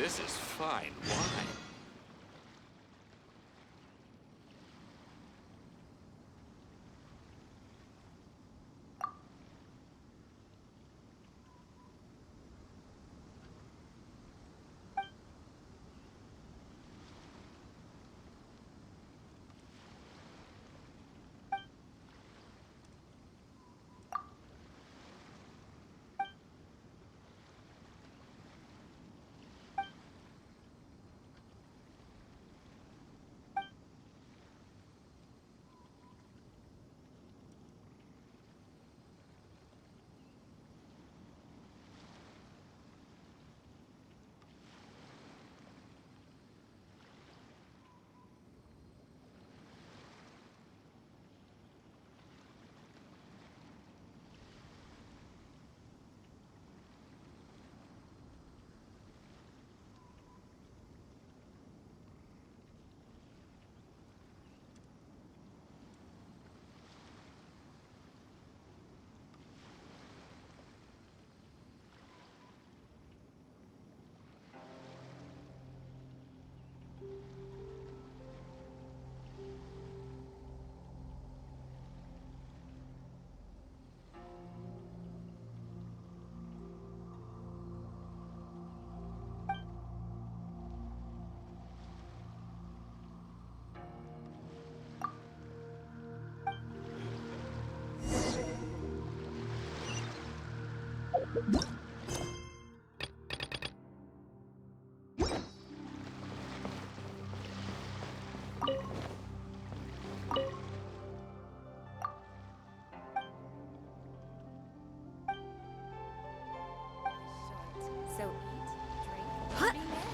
This is fine wine. So eat, drink, and be merry.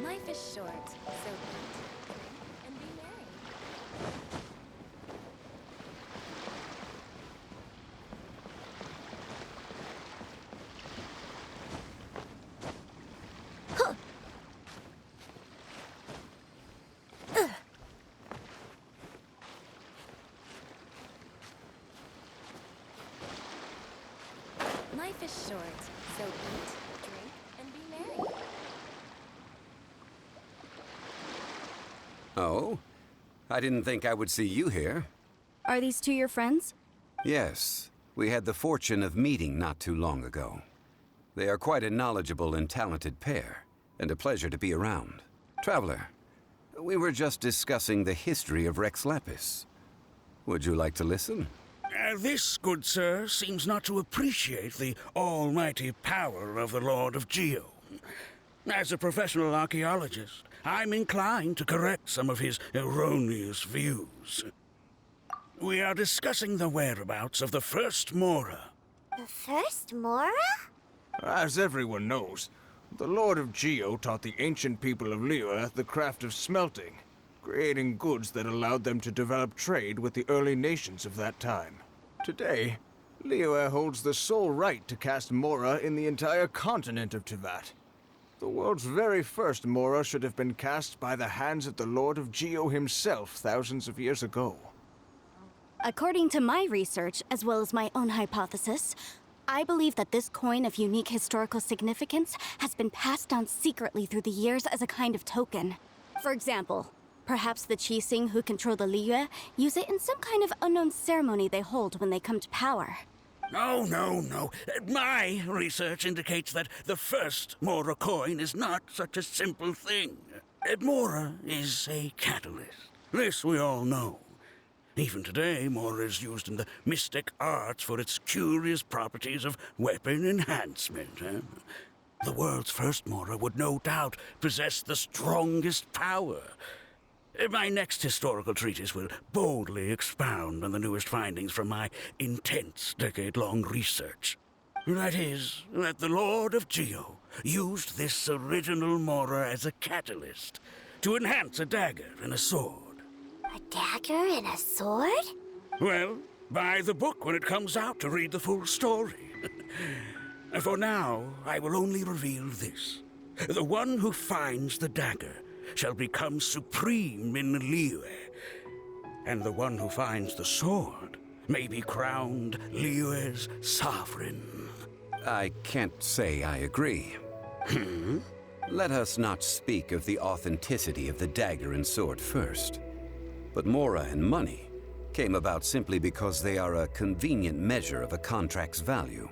Life is short, so eat, drink, and be merry. Life is short, so eat, drink, and be merry. Oh? I didn't think I would see you here. Are these two your friends? Yes, we had the fortune of meeting not too long ago. They are quite a knowledgeable and talented pair, and a pleasure to be around. Traveler, we were just discussing the history of Rex Lapis. Would you like to listen? This, good sir, seems not to appreciate the almighty power of the Lord of Geo. As a professional archaeologist, I'm inclined to correct some of his erroneous views. We are discussing the whereabouts of the first Mora. The first Mora? As everyone knows, the Lord of Geo taught the ancient people of Liyue the craft of smelting, creating goods that allowed them to develop trade with the early nations of that time. Today, Liyue holds the sole right to cast Mora in the entire continent of Teyvat. The world's very first Mora should have been cast by the hands of the Lord of Geo himself thousands of years ago. According to my research, as well as my own hypothesis, I believe that this coin of unique historical significance has been passed down secretly through the years as a kind of token. For example, perhaps the Qixing who control the Liyue use it in some kind of unknown ceremony they hold when they come to power. No. My research indicates that the first Mora coin is not such a simple thing. Mora is a catalyst. This we all know. Even today, Mora is used in the mystic arts for its curious properties of weapon enhancement. The world's first Mora would no doubt possess the strongest power. My next historical treatise will boldly expound on the newest findings from my intense decade-long research. That is, that the Lord of Geo used this original Mora as a catalyst to enhance a dagger and a sword. A dagger and a sword? Well, buy the book when it comes out to read the full story. For now, I will only reveal this. The one who finds the dagger shall become supreme in Liyue, and the one who finds the sword may be crowned Liyue's sovereign. I can't say I agree. Let us not speak of the authenticity of the dagger and sword first. But Mora and money came about simply because they are a convenient measure of a contract's value.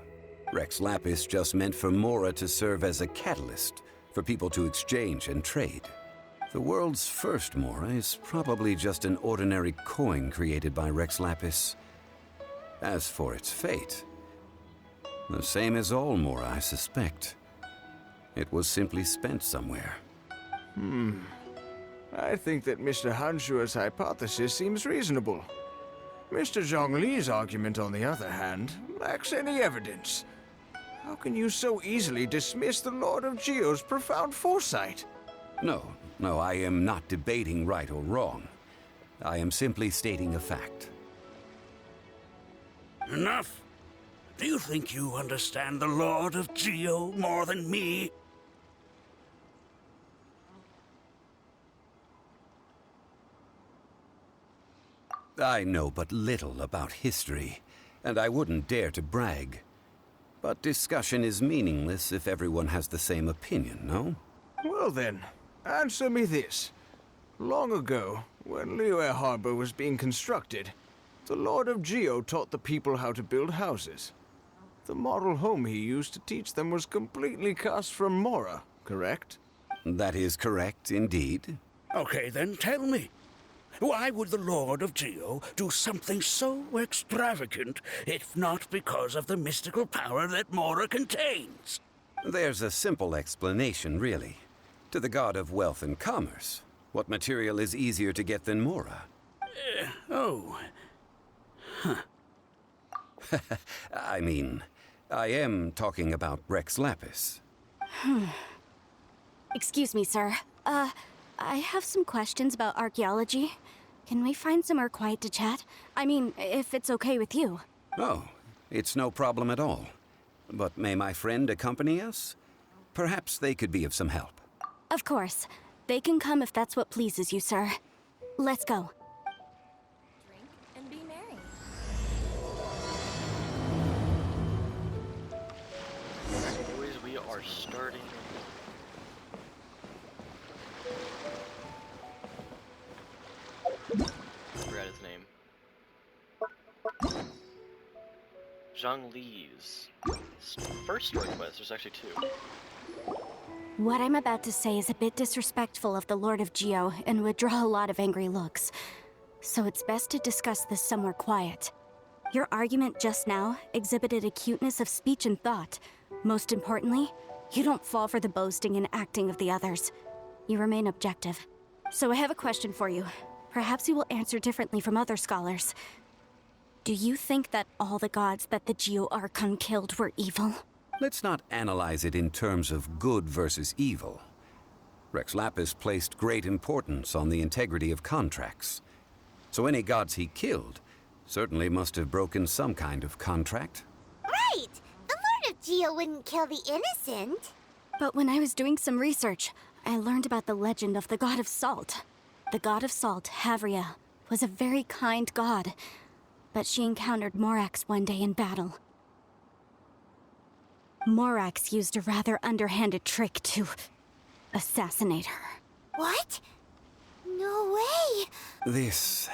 Rex Lapis just meant for Mora to serve as a catalyst for people to exchange and trade. The world's first Mora is probably just an ordinary coin created by Rex Lapis. As for its fate, the same as all Mora, I suspect. It was simply spent somewhere. I think that Mr. Hanshua's hypothesis seems reasonable. Mr. Zhongli's argument, on the other hand, lacks any evidence. How can you so easily dismiss the Lord of Geo's profound foresight? No, I am not debating right or wrong. I am simply stating a fact. Enough. Do you think you understand the Lord of Geo more than me? I know but little about history, and I wouldn't dare to brag. But discussion is meaningless if everyone has the same opinion, no? Well then, answer me this. Long ago, when Liyue Harbor was being constructed, the Lord of Geo taught the people how to build houses. The model home he used to teach them was completely cast from Mora, correct? That is correct, indeed. Okay, then tell me. Why would the Lord of Geo do something so extravagant if not because of the mystical power that Mora contains? There's a simple explanation, really. To the god of wealth and commerce, what material is easier to get than Mora? I mean, I am talking about Rex Lapis. Excuse me, sir. I have some questions about archaeology. Can we find somewhere quiet to chat? I mean, if it's okay with you. Oh, it's no problem at all. But may my friend accompany us? Perhaps they could be of some help. Of course. They can come if that's what pleases you, sir. Let's go. Drink and be merry. Boys, we are starting. Zhongli's first story quest. There's actually two. What I'm about to say is a bit disrespectful of the Lord of Geo and would draw a lot of angry looks. So it's best to discuss this somewhere quiet. Your argument just now exhibited acuteness of speech and thought. Most importantly, you don't fall for the boasting and acting of the others. You remain objective. So I have a question for you. Perhaps you will answer differently from other scholars. Do you think that all the gods that the Geo Archon killed were evil? Let's not analyze it in terms of good versus evil. Rex Lapis placed great importance on the integrity of contracts. So any gods he killed certainly must have broken some kind of contract. Right! The Lord of Geo wouldn't kill the innocent. But when I was doing some research, I learned about the legend of the god of salt. The god of salt, Havria, was a very kind god, but she encountered Morax one day in battle. Morax used a rather underhanded trick to assassinate her. What? No way! This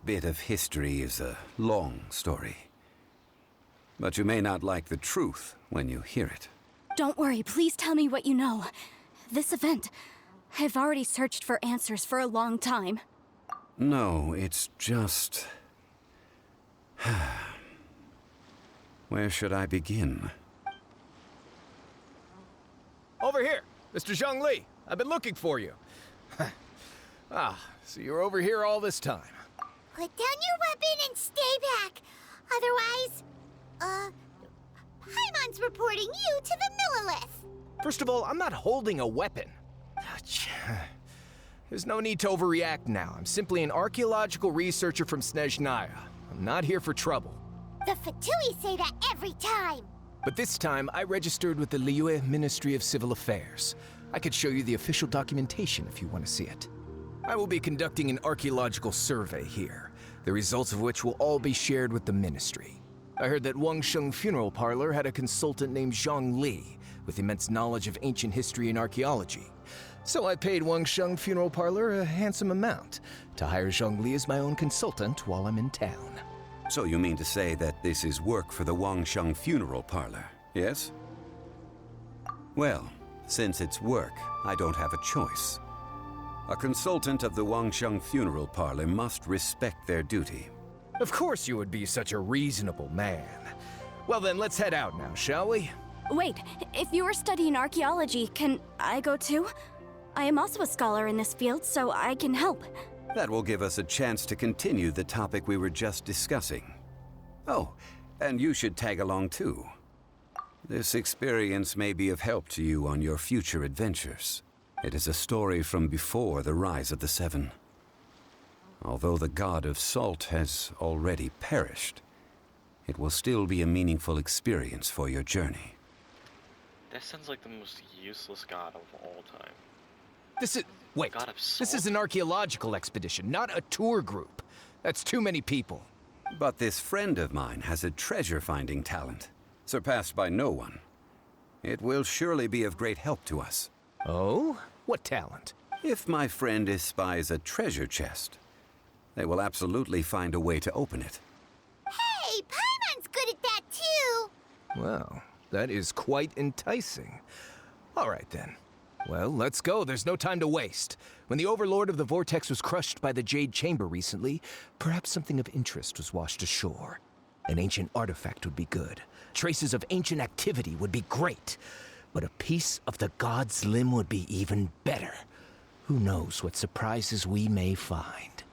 bit of history is a long story. But you may not like the truth when you hear it. Don't worry, please tell me what you know. This event, I've already searched for answers for a long time. No, it's just... Where should I begin? Over here, Mr. Zhongli. I've been looking for you. So you're over here all this time. Put down your weapon and stay back. Otherwise, Paimon's reporting you to the Millilith. First of all, I'm not holding a weapon. There's no need to overreact now. I'm simply an archaeological researcher from Snezhnaya. I'm not here for trouble. The Fatui say that every time. But this time, I registered with the Liyue Ministry of Civil Affairs. I could show you the official documentation if you want to see it. I will be conducting an archaeological survey here, the results of which will all be shared with the ministry. I heard that Wangsheng Funeral Parlor had a consultant named Zhongli, with immense knowledge of ancient history and archaeology. So I paid Wangsheng Funeral Parlor a handsome amount to hire Zhongli as my own consultant while I'm in town. So you mean to say that this is work for the Wangsheng Funeral Parlor, yes? Well, since it's work, I don't have a choice. A consultant of the Wangsheng Funeral Parlor must respect their duty. Of course you would be such a reasonable man. Well then, let's head out now, shall we? Wait, if you are studying archaeology, can I go too? I am also a scholar in this field, so I can help. That will give us a chance to continue the topic we were just discussing. Oh, and you should tag along too. This experience may be of help to you on your future adventures. It is a story from before the rise of the Seven. Although the god of salt has already perished, it will still be a meaningful experience for your journey. That sounds like the most useless god of all time. Wait, God of this is an archaeological expedition, not a tour group. That's too many people. But this friend of mine has a treasure-finding talent, surpassed by no one. It will surely be of great help to us. Oh? What talent? If my friend espies a treasure chest, they will absolutely find a way to open it. Hey, Paimon's good at that too. Well, that is quite enticing. All right then. Well, let's go. There's no time to waste. When the Overlord of the Vortex was crushed by the Jade Chamber recently, perhaps something of interest was washed ashore. An ancient artifact would be good. Traces of ancient activity would be great. But a piece of the god's limb would be even better. Who knows what surprises we may find.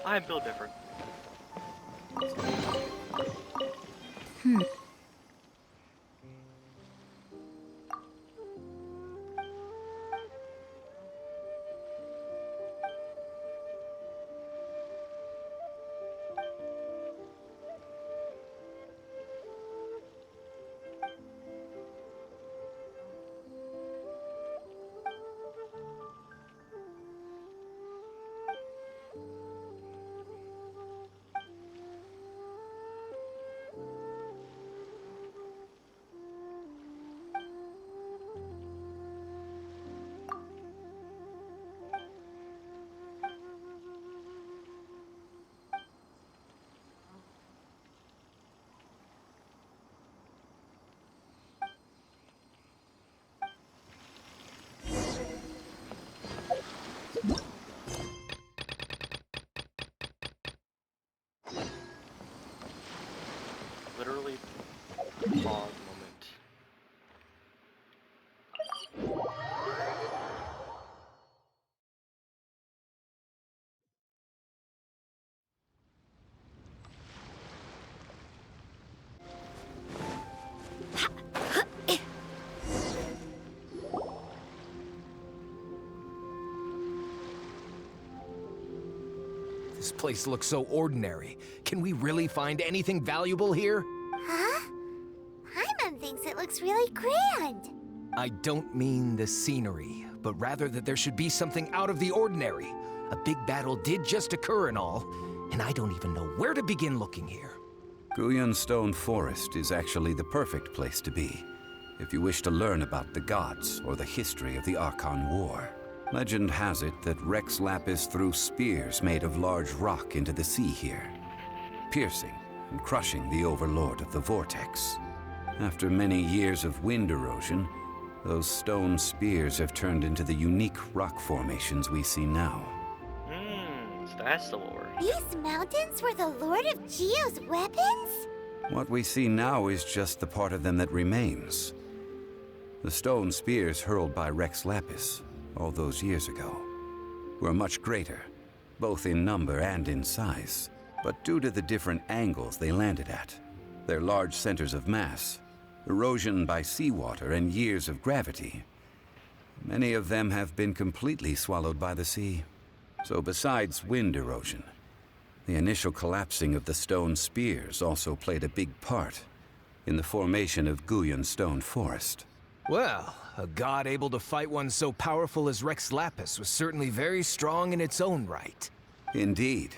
I'm built different. This place looks so ordinary. Can we really find anything valuable here? Huh? Paimon thinks it looks really grand. I don't mean the scenery, but rather that there should be something out of the ordinary. A big battle did just occur and all, and I don't even know where to begin looking here. Guyan Stone Forest is actually the perfect place to be, if you wish to learn about the gods or the history of the Archon War. Legend has it that Rex Lapis threw spears made of large rock into the sea here, piercing and crushing the Overlord of the Vortex. After many years of wind erosion, those stone spears have turned into the unique rock formations we see now. So that's the lore. These mountains were the Lord of Geo's weapons? What we see now is just the part of them that remains. The stone spears hurled by Rex Lapis all those years ago were much greater, both in number and in size. But due to the different angles they landed at, their large centers of mass, erosion by seawater, and years of gravity, many of them have been completely swallowed by the sea. So besides wind erosion, the initial collapsing of the stone spears also played a big part in the formation of Guyan Stone Forest. Well, a god able to fight one so powerful as Rex Lapis was certainly very strong in its own right. Indeed.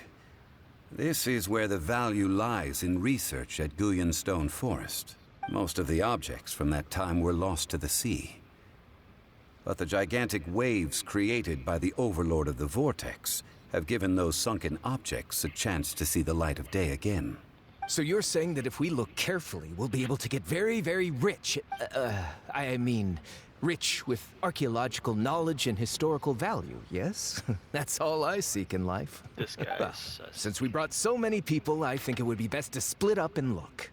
This is where the value lies in research at Guyan Stone Forest. Most of the objects from that time were lost to the sea. But the gigantic waves created by the Overlord of the Vortex have given those sunken objects a chance to see the light of day again. So you're saying that if we look carefully, we'll be able to get very, very rich. Rich with archaeological knowledge and historical value, yes? That's all I seek in life. This guy's Since we brought so many people, I think it would be best to split up and look.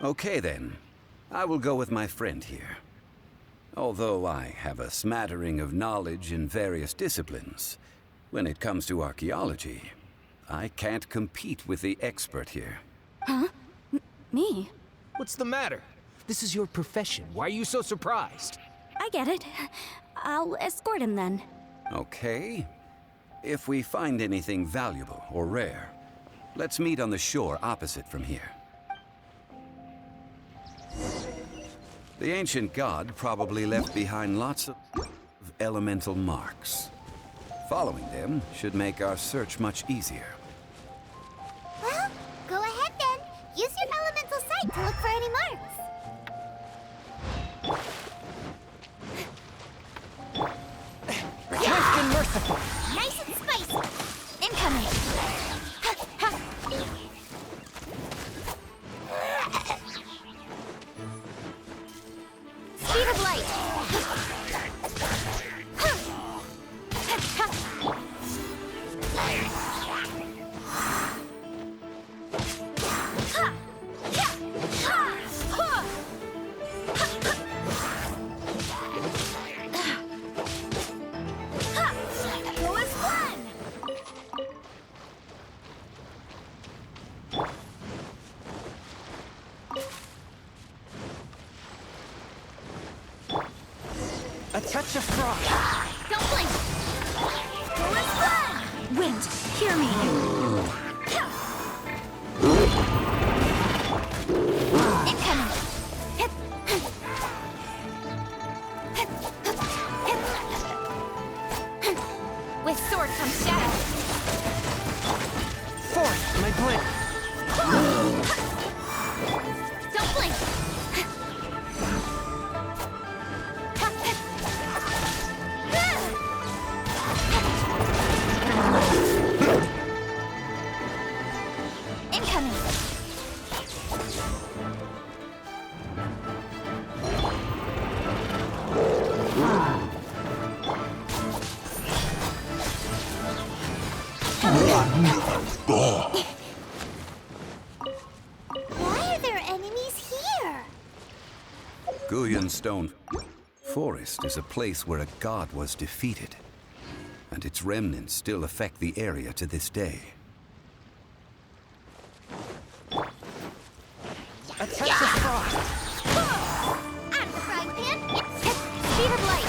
Okay then, I will go with my friend here. Although I have a smattering of knowledge in various disciplines, when it comes to archaeology, I can't compete with the expert here. Huh? Me? What's the matter? This is your profession. Why are you so surprised? I get it. I'll escort him then. Okay. If we find anything valuable or rare, let's meet on the shore opposite from here. The ancient god probably left behind lots of elemental marks. Following them should make our search much easier. Well, go ahead then. Use your elemental sight to look for any marks. Swift and merciful! Nice and spicy. Incoming. Speed of light. Go as one. A touch of frost. Don't blink. Go as one. Wind, hear me. Incoming. With sword comes shadow. Forth, my blade. Don't blink. Incoming. Why are there enemies here? Guyan Stone Forest is a place where a god was defeated, and its remnants still affect the area to this day. A touch of frost. I'm the frying pan. Speed of light.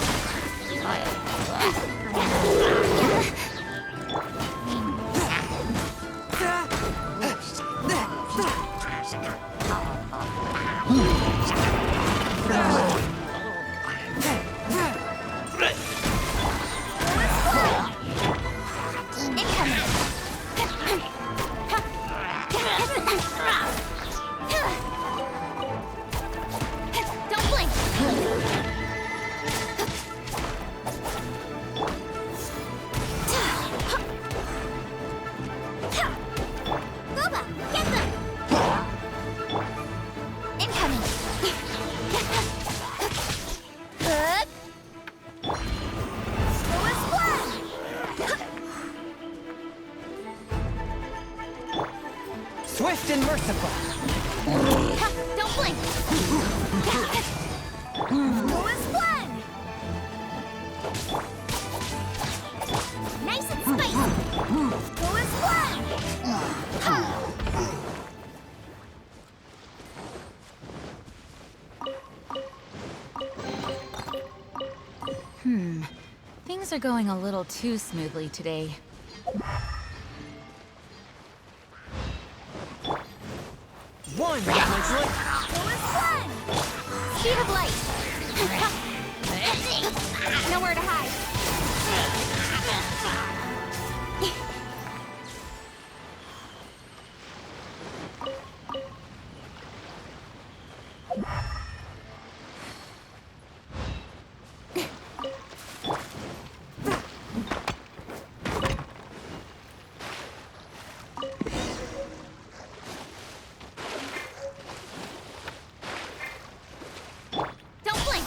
Swift and merciful. Ha, don't blink! Go as one! Nice and spicy! Go as one! Ha! Things are going a little too smoothly today. One, Go as one! Speed of light! Nowhere to hide. Don't blink!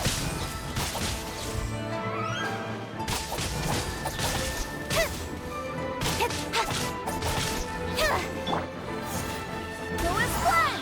Go as one!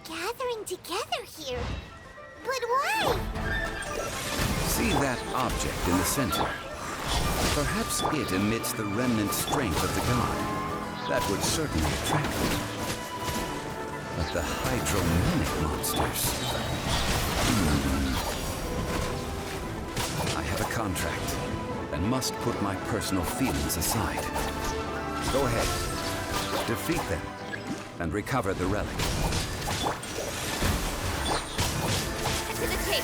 Gathering together here. But why? See that object in the center? Perhaps it emits the remnant strength of the god. That would certainly attract them. But the hydrominic monsters... I have a contract, and must put my personal feelings aside. Go ahead. Defeat them, and recover the relic. To the tape.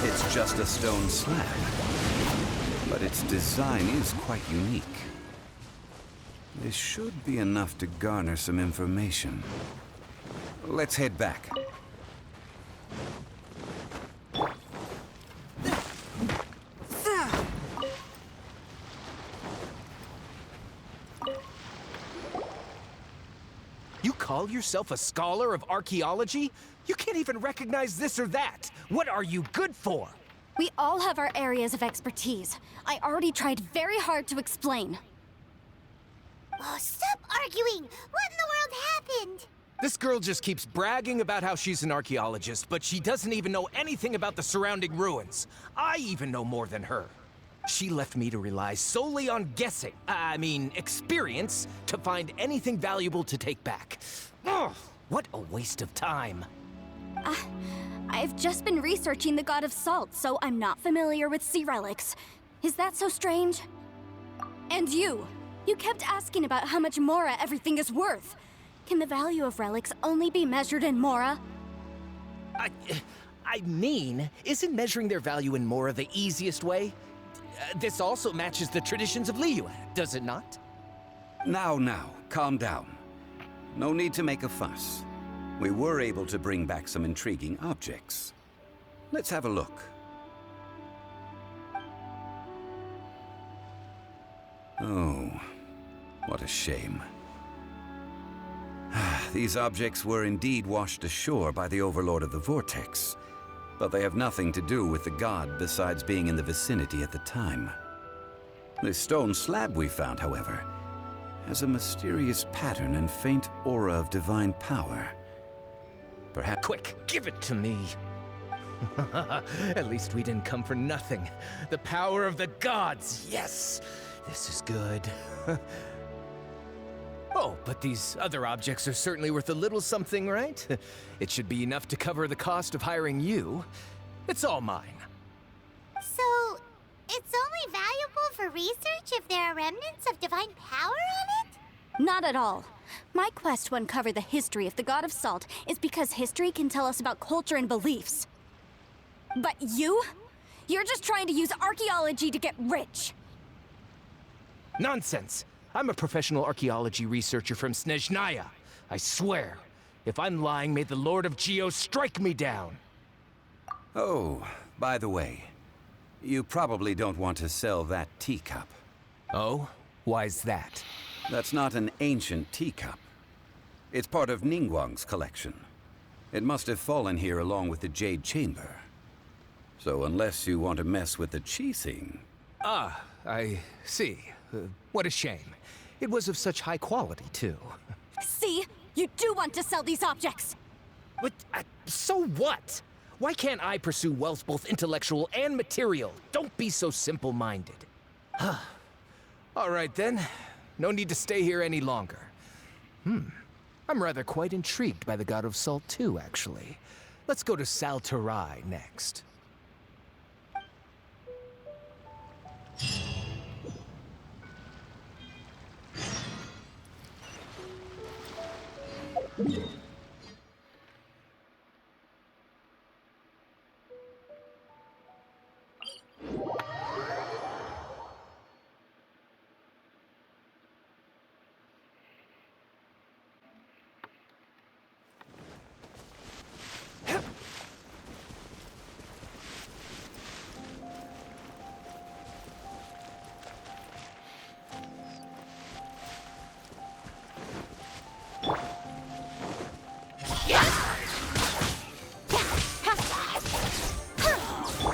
It's just a stone slab, but its design is quite unique. This should be enough to garner some information. Let's head back. You call yourself a scholar of archaeology? You can't even recognize this or that. What are you good for? We all have our areas of expertise. I already tried very hard to explain. Oh, stop arguing! What in the world happened? This girl just keeps bragging about how she's an archaeologist, but she doesn't even know anything about the surrounding ruins. I even know more than her. She left me to rely solely on guessing, experience, to find anything valuable to take back. Ugh, what a waste of time. I've just been researching the god of salt, so I'm not familiar with sea relics. Is that so strange? And you kept asking about how much Mora everything is worth. Can the value of relics only be measured in Mora? Isn't measuring their value in Mora the easiest way? This also matches the traditions of Liyue, does it not? Now, calm down. No need to make a fuss. We were able to bring back some intriguing objects. Let's have a look. Oh, what a shame. These objects were indeed washed ashore by the Overlord of the Vortex, but they have nothing to do with the god besides being in the vicinity at the time. This stone slab we found, however, has a mysterious pattern and faint aura of divine power. Perhaps... Quick, give it to me. At least we didn't come for nothing. The power of the gods, yes! This is good. Oh, but these other objects are certainly worth a little something, right? It should be enough to cover the cost of hiring you. It's all mine. So, it's only valuable for research if there are remnants of divine power on it? Not at all. My quest to uncover the history of the god of salt is because history can tell us about culture and beliefs. But you're just trying to use archaeology to get rich. Nonsense! I'm a professional archaeology researcher from Snezhnaya. I swear, if I'm lying, may the Lord of Geo strike me down! Oh, by the way, you probably don't want to sell that teacup. Oh? Why's that? That's not an ancient teacup. It's part of Ningguang's collection. It must have fallen here along with the Jade Chamber. So unless you want to mess with the Qixing... Ah, I see. What a shame. It was of such high quality, too. See? You do want to sell these objects! But, so what? Why can't I pursue wealth both intellectual and material? Don't be so simple-minded. All right, then. No need to stay here any longer. I'm rather quite intrigued by the God of Salt, too, actually. Let's go to Salterai next.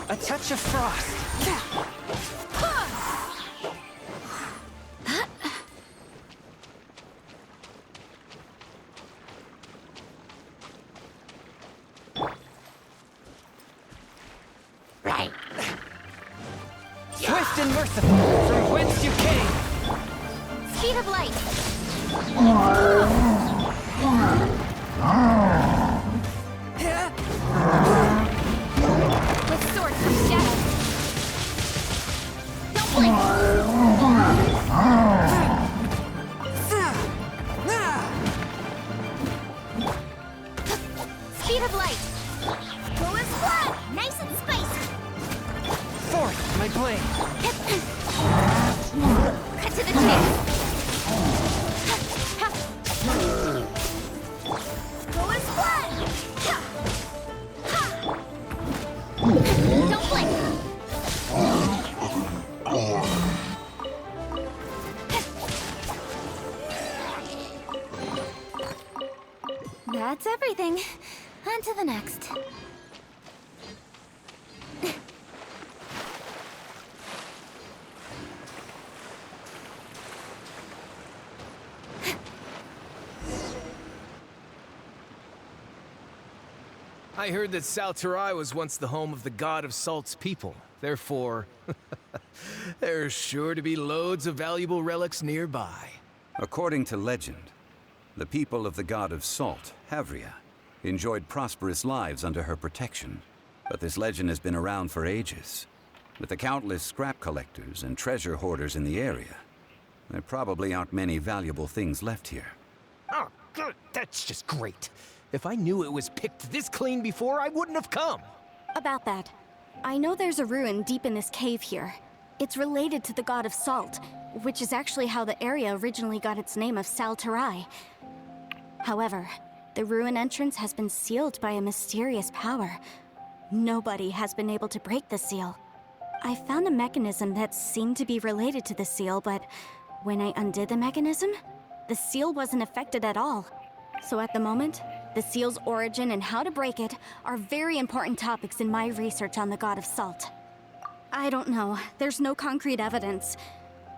A touch of frost. Right. Swift and merciful, from whence you came. Speed of light. With sword from shadow. Don't blink. Speed of light. Go as blood. Nice and spicy. Forth, my blade. Cut to the chase. Go as blood. Don't blink. That's everything. On to the next. I heard that Salterai was once the home of the God of Salt's people. Therefore, there's sure to be loads of valuable relics nearby. According to legend, the people of the God of Salt, Havria, enjoyed prosperous lives under her protection. But this legend has been around for ages. With the countless scrap collectors and treasure hoarders in the area, there probably aren't many valuable things left here. Oh, good. That's just great. If I knew it was picked this clean before, I wouldn't have come. About that, I know there's a ruin deep in this cave here. It's related to the God of Salt, which is actually how the area originally got its name of Salterai. However, the ruin entrance has been sealed by a mysterious power. Nobody has been able to break the seal. I found a mechanism that seemed to be related to the seal, but when I undid the mechanism, the seal wasn't affected at all. So at the moment, the seal's origin and how to break it are very important topics in my research on the God of Salt. I don't know, there's no concrete evidence,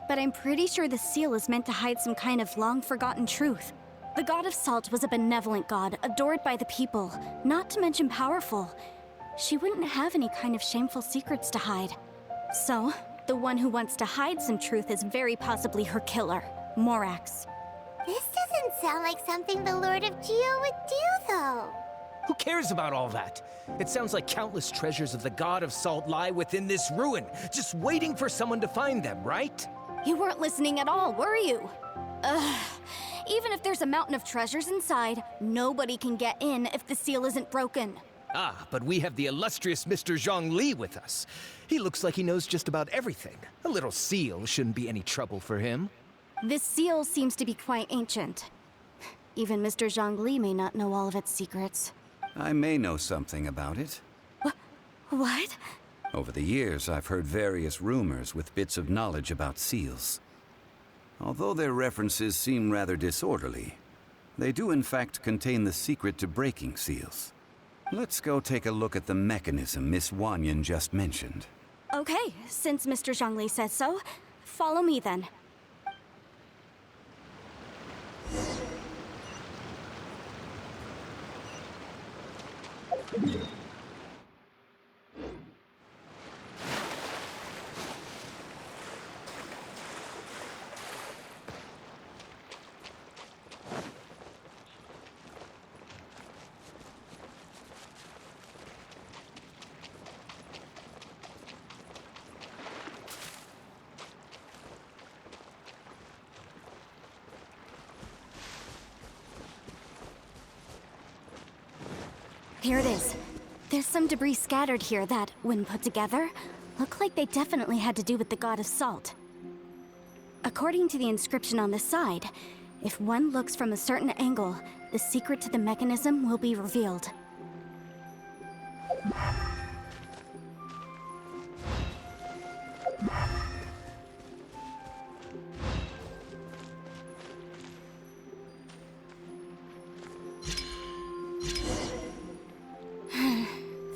but I'm pretty sure the seal is meant to hide some kind of long-forgotten truth. The God of Salt was a benevolent god, adored by the people, not to mention powerful. She wouldn't have any kind of shameful secrets to hide. So, the one who wants to hide some truth is very possibly her killer, Morax. This doesn't sound like something the Lord of Geo would do, though. Who cares about all that? It sounds like countless treasures of the God of Salt lie within this ruin, just waiting for someone to find them, right? You weren't listening at all, were you? Even if there's a mountain of treasures inside, nobody can get in if the seal isn't broken. Ah, but we have the illustrious Mr. Zhongli with us. He looks like he knows just about everything. A little seal shouldn't be any trouble for him. This seal seems to be quite ancient. Even Mr. Zhongli may not know all of its secrets. I may know something about it. What? Over the years, I've heard various rumors with bits of knowledge about seals. Although their references seem rather disorderly, they do in fact contain the secret to breaking seals. Let's go take a look at the mechanism Miss Wanyan just mentioned. Okay, since Mr. Zhongli says so, follow me then. Here it is. There's some debris scattered here that, when put together, look like they definitely had to do with the god of salt. According to the inscription on the side, if one looks from a certain angle, the secret to the mechanism will be revealed.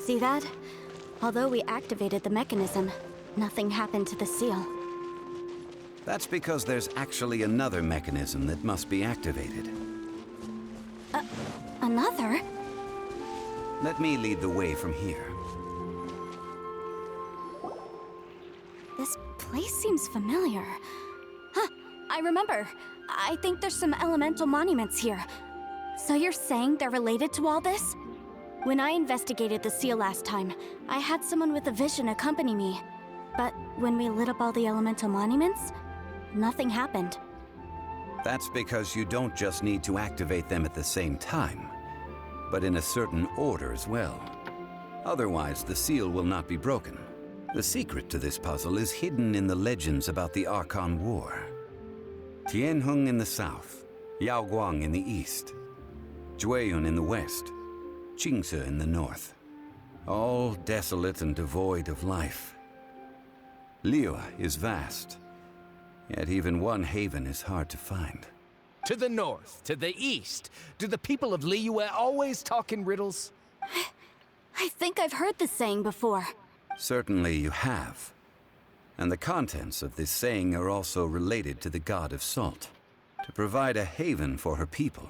See that? Although we activated the mechanism, nothing happened to the seal. That's because there's actually another mechanism that must be activated. Another? Let me lead the way from here. This place seems familiar. Huh, I remember. I think there's some elemental monuments here. So you're saying they're related to all this? When I investigated the seal last time, I had someone with a vision accompany me. But when we lit up all the elemental monuments, nothing happened. That's because you don't just need to activate them at the same time, but in a certain order as well. Otherwise, the seal will not be broken. The secret to this puzzle is hidden in the legends about the Archon War. Tianheng in the south, Yaoguang in the east, Jueyun in the west, Qingce in the north. All desolate and devoid of life. Liyue is vast, yet even one haven is hard to find. To the north, to the east. Do the people of Liyue always talk in riddles? I think I've heard this saying before. Certainly you have. And the contents of this saying are also related to the god of salt. To provide a haven for her people,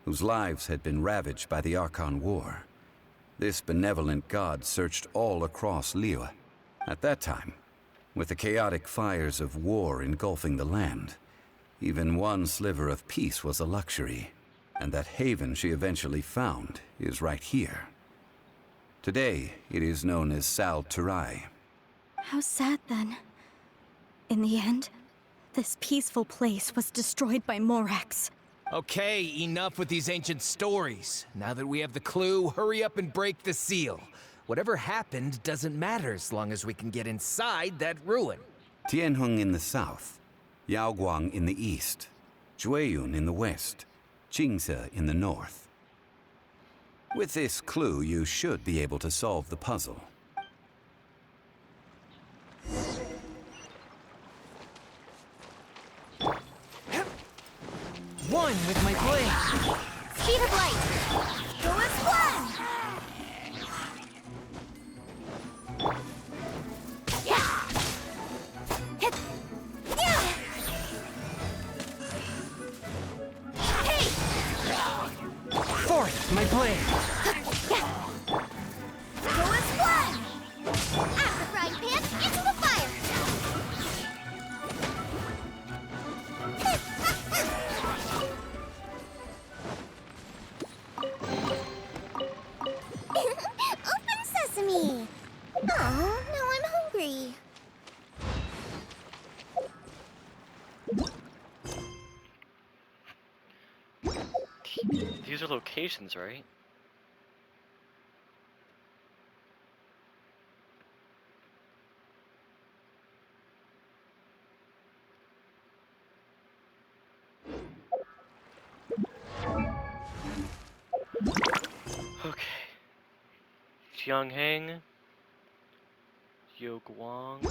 whose lives had been ravaged by the Archon War. This benevolent god searched all across Liyue. At that time, with the chaotic fires of war engulfing the land, even one sliver of peace was a luxury, and that haven she eventually found is right here. Today, it is known as Sal Turai. How sad then. In the end, this peaceful place was destroyed by Morax. Okay, enough with these ancient stories. Now that we have the clue, hurry up and break the seal. Whatever happened doesn't matter as long as we can get inside that ruin. Tianheng in the south, Yaoguang in the east, Jueyun in the west, Qingce in the north. With this clue, you should be able to solve the puzzle. One with my blade. Speed of light! Go as planned! Yeah! Hit! Yeah! Hey! Fourth, my blade. Go as planned! Out the frying pan, into the fire! Open sesame! Oh, now I'm hungry. These are locations, right? Xiang Heng, Yo Guang.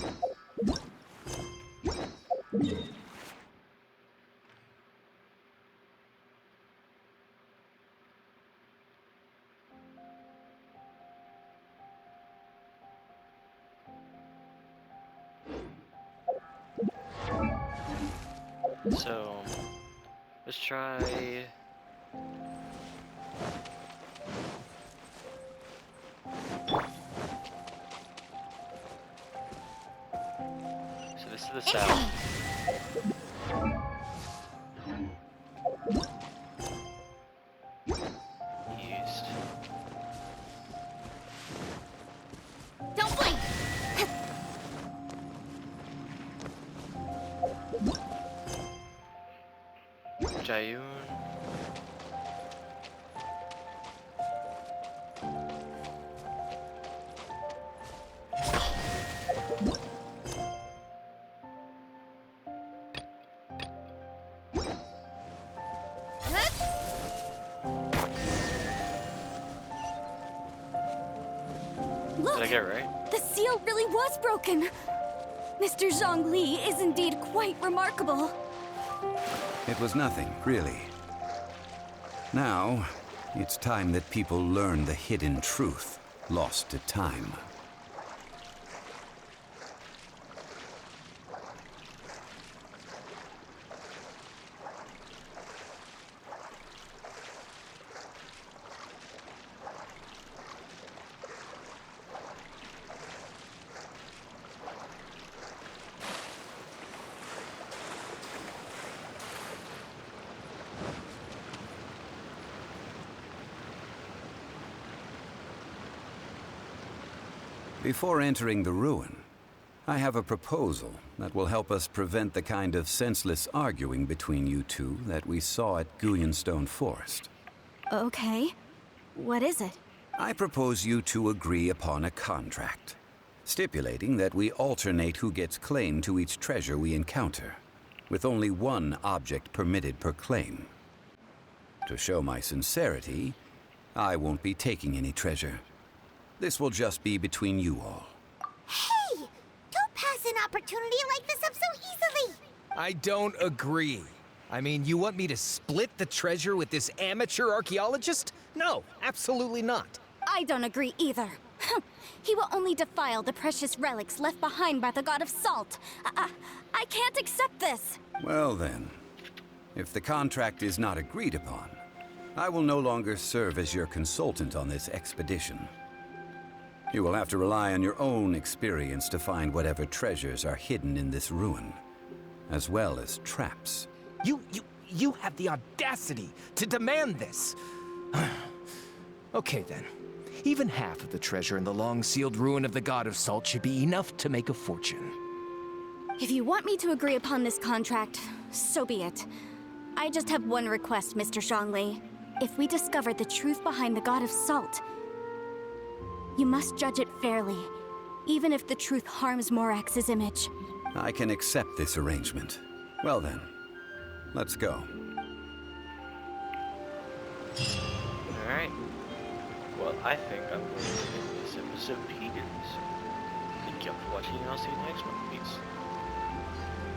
So, let's try. So this is the south. East. Don't blink! Jayun. Look! Did I get it right? The seal really was broken! Mr. Zhongli is indeed quite remarkable. It was nothing, really. Now, it's time that people learn the hidden truth lost to time. Before entering the ruin, I have a proposal that will help us prevent the kind of senseless arguing between you two that we saw at Guyenstone Forest. Okay. What is it? I propose you two agree upon a contract, stipulating that we alternate who gets claim to each treasure we encounter, with only one object permitted per claim. To show my sincerity, I won't be taking any treasure. This will just be between you all. Hey! Don't pass an opportunity like this up so easily! I don't agree. I mean, you want me to split the treasure with this amateur archaeologist? No, absolutely not. I don't agree either. He will only defile the precious relics left behind by the god of salt. I can't accept this. Well then, if the contract is not agreed upon, I will no longer serve as your consultant on this expedition. You will have to rely on your own experience to find whatever treasures are hidden in this ruin, as well as traps. You have the audacity to demand this. Okay then. Even half of the treasure in the long-sealed ruin of the God of Salt should be enough to make a fortune. If you want me to agree upon this contract, so be it. I just have one request, Mr. Zhongli. If we discover the truth behind the God of Salt, you must judge it fairly, even if the truth harms Morax's image. I can accept this arrangement. Well then, let's go. Alright. Well, I think I'm going to end this episode here. Thank you all for watching, and I'll see you next one. Peace.